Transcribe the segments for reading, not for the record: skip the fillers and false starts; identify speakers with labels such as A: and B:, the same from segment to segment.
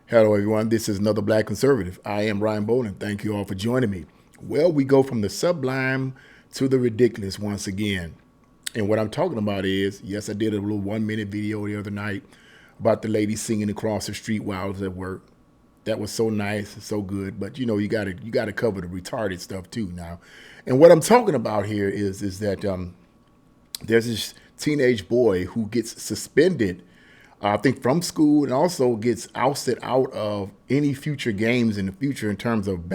A: Hello, everyone. This is another Black Conservative. I am Ryan Boland. Thank you all for joining me. Well, we go from the sublime to the ridiculous once again. And what I'm talking about is, yes, I did a little 1 minute video the other night about the lady singing across the street while I was at work. That was so nice and so good. But you gotta cover the retarded stuff too now. And what I'm talking about here is that there's this teenage boy who gets suspended, I think, from school, and also gets ousted out of any future games in the future in terms of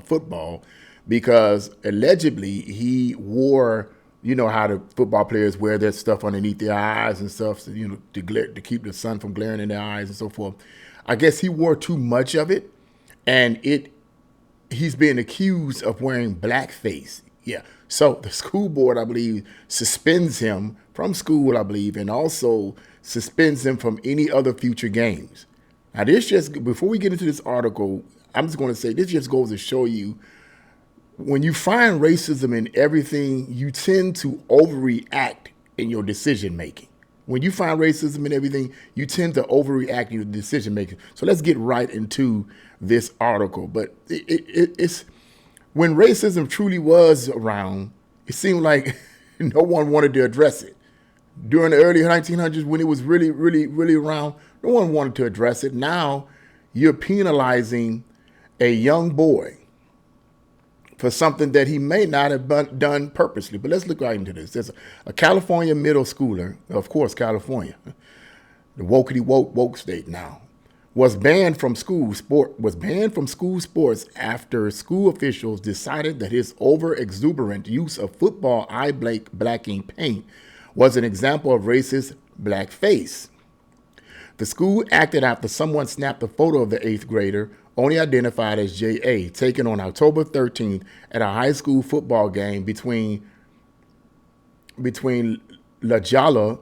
A: football, because allegedly he wore, you know how the football players wear that stuff underneath their eyes and stuff, so, to keep the sun from glaring in their eyes and so forth. I guess he wore too much of it, and he's being accused of wearing blackface. Yeah. So the school board, I believe, suspends him from school, I believe, and also suspends him from any other future games. Now, this just, before we get into this article, I'm just going to say this just goes to show you, when you find racism in everything, you tend to overreact in your decision making. When you find racism in everything, you tend to overreact in your decision making. So let's get right into this article. But it's when racism truly was around, it seemed like no one wanted to address it. During the early 1900s, when it was really, really, really around, no one wanted to address it. Now you're penalizing a young boy for something that he may not have done purposely. But let's look right into this. There's a California middle schooler, of course, California, the wokety woke state now, was banned from school sports after school officials decided that his over exuberant use of football eye blacking paint was an example of racist blackface. The school acted after someone snapped a photo of the eighth grader, only identified as J.A., taken on October 13th at a high school football game between La Jolla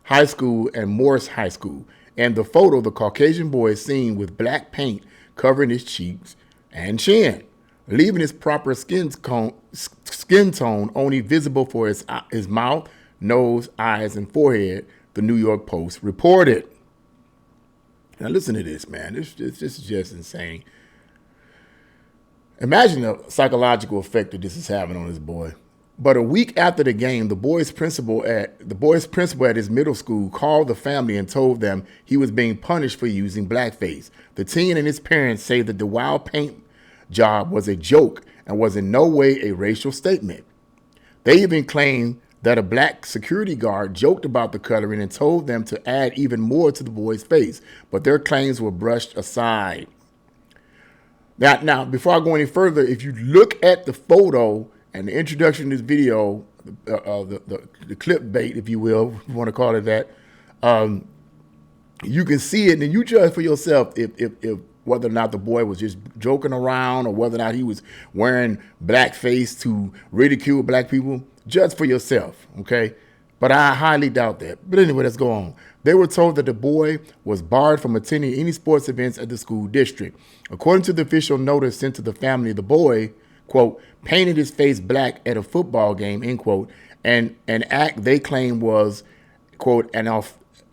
A: High School and Morris High School. And the photo, the Caucasian boy is seen with black paint covering his cheeks and chin, leaving his proper skin tone only visible for his mouth, nose, eyes, and forehead, the New York Post reported. Now listen to this, man. This is just insane. Imagine the psychological effect that this is having on this boy. But a week after the game, the boy's principal at his middle school called the family and told them he was being punished for using blackface. The teen and his parents say that the wild paint job was a joke and was in no way a racial statement. They even claimed that a black security guard joked about the coloring and told them to add even more to the boy's face, but their claims were brushed aside. Now, before I go any further, if you look at the photo and the introduction to this video, the clickbait, if you will, if you want to call it that, you can see it, and you judge for yourself if whether or not the boy was just joking around or whether or not he was wearing blackface to ridicule black people. Judge for yourself, okay? But I highly doubt that. But anyway, let's go on. They were told that the boy was barred from attending any sports events at the school district. According to the official notice sent to the family, the boy, quote, painted his face black at a football game, end quote, and an act they claim was, quote, an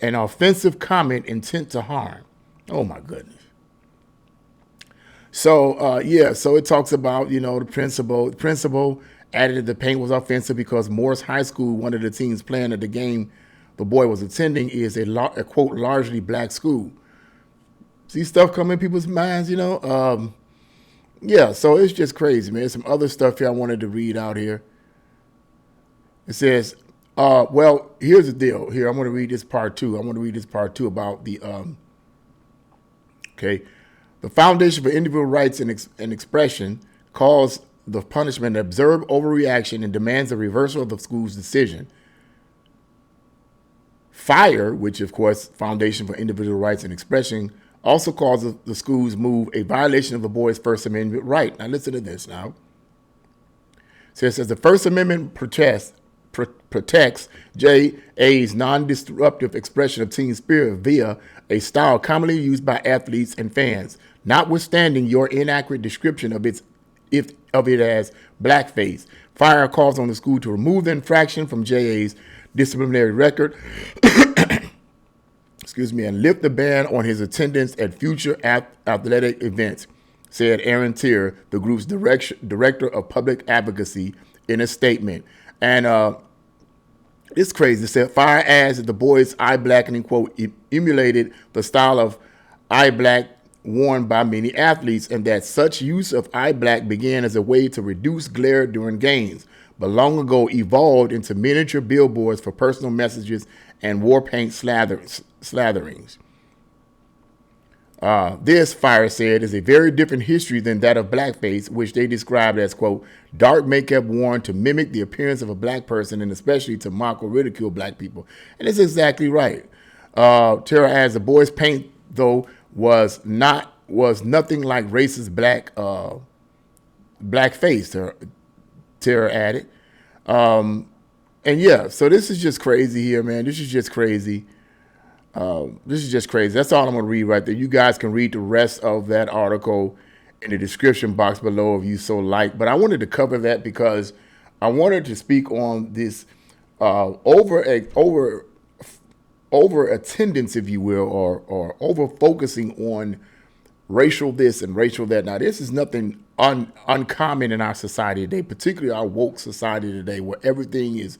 A: offensive comment intent to harm. Oh, my goodness. So, so it talks about, the principal added that the paint was offensive because Morris High School, one of the teams playing at the game the boy was attending, is a quote, largely black school. See stuff come in people's minds, so it's just crazy, man. There's some other stuff here I wanted to read out here. It says, here's the deal. Here, I'm going to read this part two. About the, the Foundation for Individual Rights and Expression calls the punishment an observed overreaction and demands a reversal of the school's decision. FIRE, which of course, Foundation for Individual Rights and Expression, also calls the school's move a violation of the boy's First Amendment right. Now listen to this now. So it says the First Amendment protects J.A.'s non-disruptive expression of teen spirit via a style commonly used by athletes and fans, notwithstanding your inaccurate description of it as blackface. FIRE calls on the school to remove the infraction from J.A.'s disciplinary record and lift the ban on his attendance at future athletic events, said Aaron Tier, the group's director of public advocacy, in a statement. And it's crazy. It said, Fire adds that the boys' eye blackening, quote, emulated the style of eye black worn by many athletes, and that such use of eye black began as a way to reduce glare during games, but long ago evolved into miniature billboards for personal messages and war paint slatherings. This, Fire said, is a very different history than that of blackface, which they described as, quote, dark makeup worn to mimic the appearance of a black person and especially to mock or ridicule black people. And it's exactly right. Tara adds, the boys' paint, though, was nothing like racist blackface, Tara added. And yeah, so this is just crazy here, man. This is just crazy. That's all I'm going to read right there. You guys can read the rest of that article in the description box below if you so like. But I wanted to cover that because I wanted to speak on this over attendance, if you will, or over focusing on racial this and racial that. Now, this is nothing uncommon in our society today, particularly our woke society today, where everything is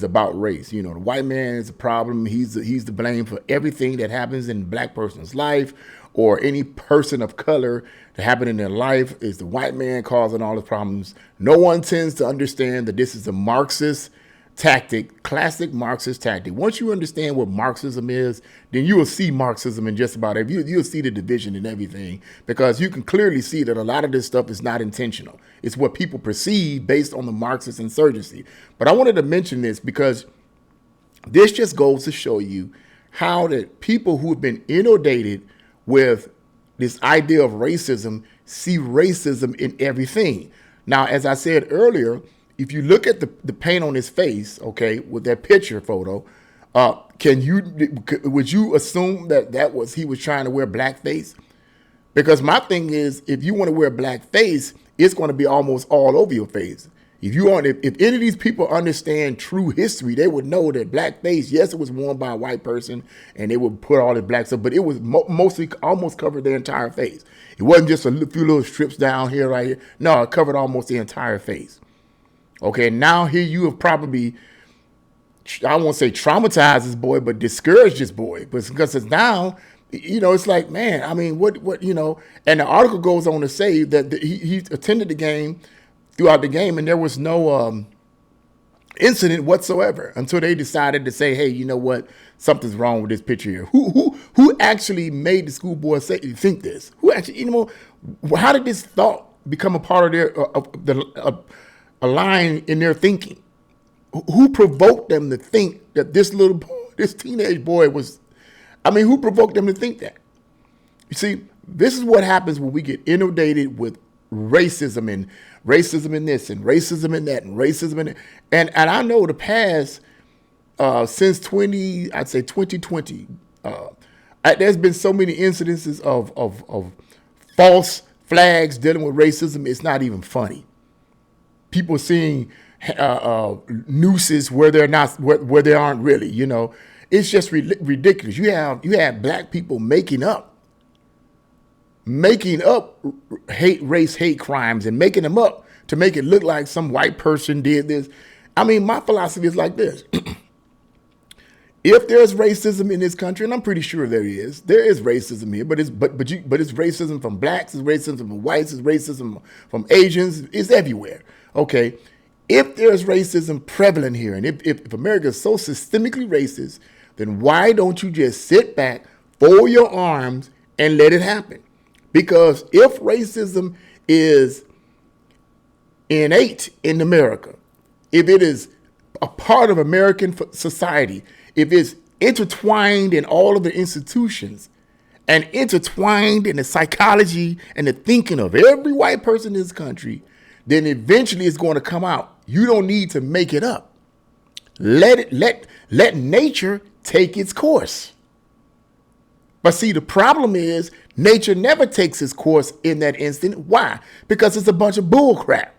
A: about race. You know, the white man is a problem. He's the blame for everything that happens in a black person's life, or any person of color that happen in their life is the white man causing all the problems. No one tends to understand that this is a Marxist tactic, classic Marxist tactic. Once you understand what Marxism is, then you will see Marxism in just about every, you'll see the division in everything, because you can clearly see that a lot of this stuff is not intentional. It's what people perceive based on the Marxist insurgency. But I wanted to mention this because this just goes to show you how that people who have been inundated with this idea of racism see racism in everything. Now, as I said earlier, if you look at the paint on his face, okay, with that picture photo, would you assume that he was trying to wear blackface? Because my thing is, if you want to wear blackface, it's going to be almost all over your face. If any of these people understand true history, they would know that blackface, yes, it was worn by a white person, and they would put all the black stuff, but it was mostly almost covered their entire face. It wasn't just a few little strips down here, right here. No, it covered almost the entire face. Okay, now here you have probably, I won't say traumatized this boy, but discouraged this boy. Because it's now, you know, it's like, man, I mean, what, you know, and the article goes on to say that he attended the game, throughout the game, and there was no incident whatsoever until they decided to say, hey, you know what, something's wrong with this picture here. Who actually made the school board think this? Who actually, you know, how did this thought become a part of their, a line in their thinking? Who provoked them to think that this little boy, this teenage boy was, I mean, who provoked them to think that? You see, this is what happens when we get inundated with racism and this and racism and that and racism and that. And I know the past, since 2020, there's been so many incidences of false flags dealing with racism. It's not even funny. People seeing nooses where they're not, where they aren't really, you know. It's just ridiculous. You have black people making up hate crimes and making them up to make it look like some white person did this. I mean, my philosophy is like this. If there's racism in this country, and I'm pretty sure there is racism here, but it's racism from blacks, it's racism from whites, it's racism from Asians, it's everywhere. Okay. If there's racism prevalent here, and if America is so systemically racist, then why don't you just sit back, fold your arms, and let it happen? Because if racism is innate in America, if it is a part of American society, if it's intertwined in all of the institutions and intertwined in the psychology and the thinking of every white person in this country, then eventually it's going to come out. You don't need to make it up. Let nature take its course. But see, the problem is nature never takes its course in that instant. Why? Because it's a bunch of bull crap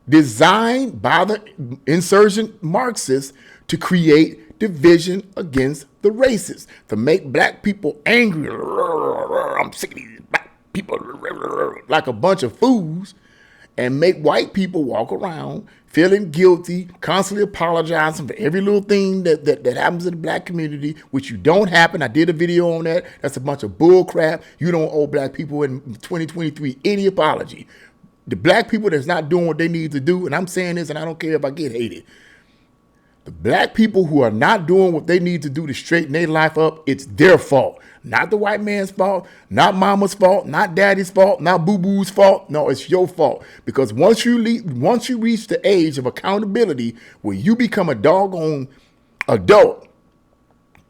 A: designed by the insurgent Marxists to create division against the races, to make black people angry. I'm sick of these black people like a bunch of fools, and make white people walk around feeling guilty, constantly apologizing for every little thing that happens in the black community, which you don't happen. I did a video on that. That's a bunch of bull crap. You don't owe black people in 2023 any apology. The black people that's not doing what they need to do, and I'm saying this and I don't care if I get hated, the black people who are not doing what they need to do to straighten their life up, it's their fault. Not the white man's fault, not mama's fault, not daddy's fault, not boo-boo's fault. No, it's your fault. Because once you reach the age of accountability where you become a doggone adult,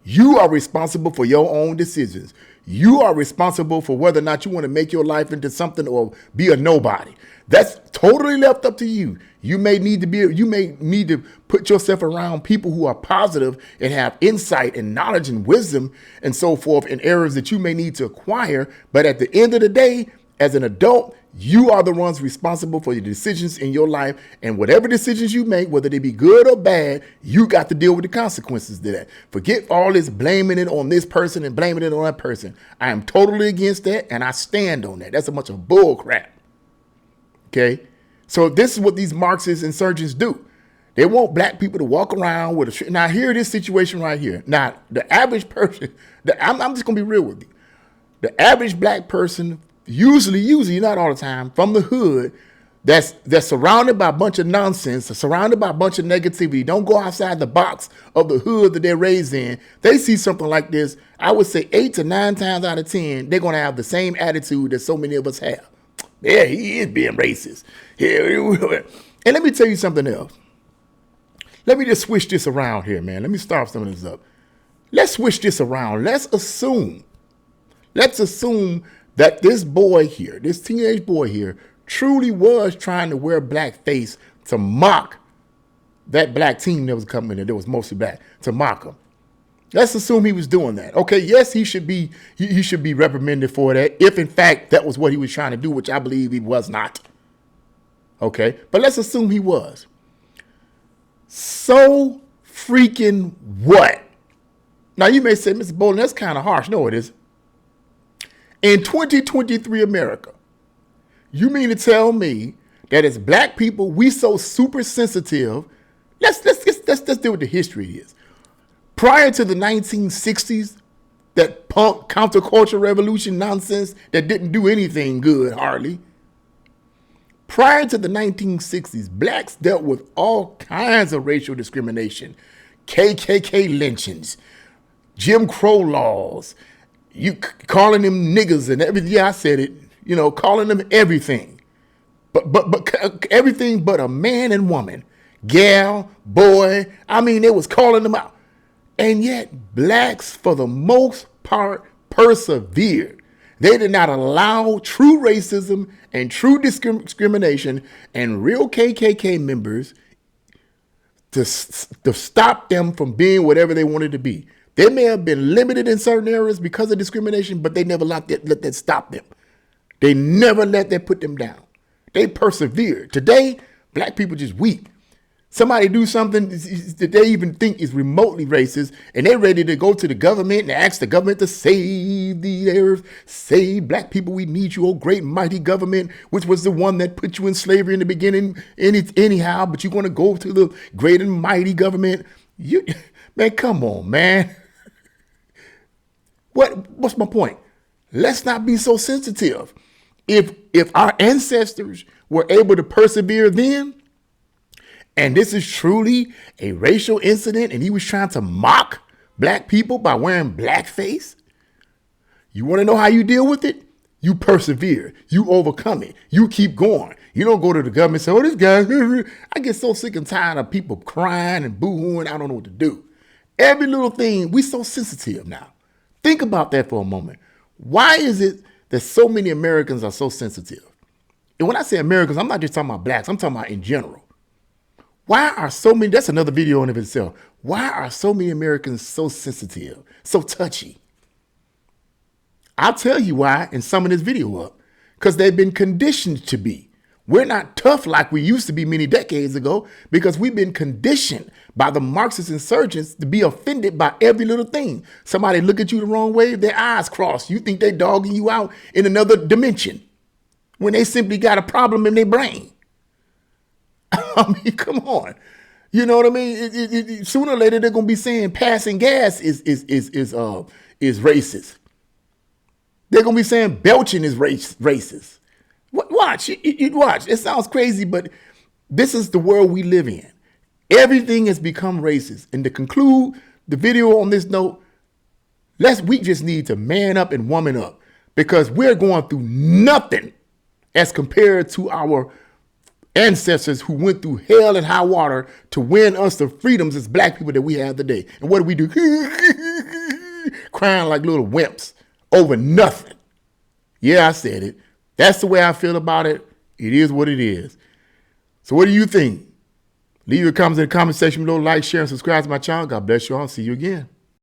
A: you are responsible for your own decisions. You are responsible for whether or not you want to make your life into something or be a nobody. That's totally left up to you. You may need to put yourself around people who are positive and have insight and knowledge and wisdom and so forth in areas that you may need to acquire. But at the end of the day, as an adult, you are the ones responsible for your decisions in your life. And whatever decisions you make, whether they be good or bad, you got to deal with the consequences to that. Forget all this blaming it on this person and blaming it on that person. I am totally against that, and I stand on that. That's a bunch of bull crap. Okay? So this is what these Marxist insurgents do. They want black people to walk around with a... Now, here this situation right here. Now, the average person... I'm just going to be real with you. The average black person... Usually, not all the time, from the hood, that's surrounded by a bunch of nonsense, surrounded by a bunch of negativity, don't go outside the box of the hood that they're raised in. They see something like this, I would say 8 to 9 times out of 10, they're going to have the same attitude that so many of us have. Yeah, he is being racist. And let me tell you something else. Let me just switch this around here, man. Let me start some of this up. Let's switch this around. Let's assume that this boy here, this teenage boy here, truly was trying to wear blackface to mock that black team that was coming in, that was mostly black, to mock him. Let's assume he was doing that. Okay, yes, he should be reprimanded for that, if in fact that was what he was trying to do, which I believe he was not. Okay, but let's assume he was. So freaking what? Now you may say, Mr. Bolin, that's kind of harsh. No, it isn't. In 2023 America, you mean to tell me that as black people, we so super sensitive? Let's deal with the history is. Prior to the 1960s, that punk counterculture revolution nonsense that didn't do anything good, hardly. Prior to the 1960s, blacks dealt with all kinds of racial discrimination, KKK lynchings, Jim Crow laws, you calling them niggas and everything. Yeah, I said it. Calling them everything, but everything but a man and woman, gal, boy. I mean, they was calling them out, and yet blacks, for the most part, persevered. They did not allow true racism and true discrimination and real KKK members to stop them from being whatever they wanted to be. They may have been limited in certain areas because of discrimination, but they never let that stop them. They never let that put them down. They persevered. Today, black people just weep. Somebody do something that they even think is remotely racist, and they're ready to go to the government and ask the government to save the earth, save black people. We need you, oh great and mighty government, which was the one that put you in slavery in the beginning anyhow, but you're going to go to the great and mighty government. Man, come on, man. What's my point? Let's not be so sensitive. If our ancestors were able to persevere then, and this is truly a racial incident, and he was trying to mock black people by wearing blackface, you want to know how you deal with it? You persevere. You overcome it. You keep going. You don't go to the government and say, oh, this guy, I get so sick and tired of people crying and boo-hooing. I don't know what to do. Every little thing, we so sensitive now. Think about that for a moment. Why is it that so many Americans are so sensitive? And when I say Americans, I'm not just talking about blacks. I'm talking about in general. Why are so many, that's another video in of itself. Why are so many Americans so sensitive, so touchy? I'll tell you why in summing this video up. Because they've been conditioned to be. We're not tough like we used to be many decades ago because we've been conditioned by the Marxist insurgents to be offended by every little thing. Somebody look at you the wrong way, their eyes cross. You think they're dogging you out in another dimension when they simply got a problem in their brain. I mean, come on. You know what I mean? Sooner or later, they're going to be saying passing gas is racist. They're going to be saying belching is racist. Watch. Watch. It sounds crazy, but this is the world we live in. Everything has become racist. And to conclude the video on this note, we just need to man up and woman up because we're going through nothing as compared to our ancestors who went through hell and high water to win us the freedoms as black people that we have today. And what do? Crying like little wimps over nothing. Yeah, I said it. That's the way I feel about it. It is what it is. So what do you think? Leave your comments in the comment section below. Like, share, and subscribe to my channel. God bless you all. See you again.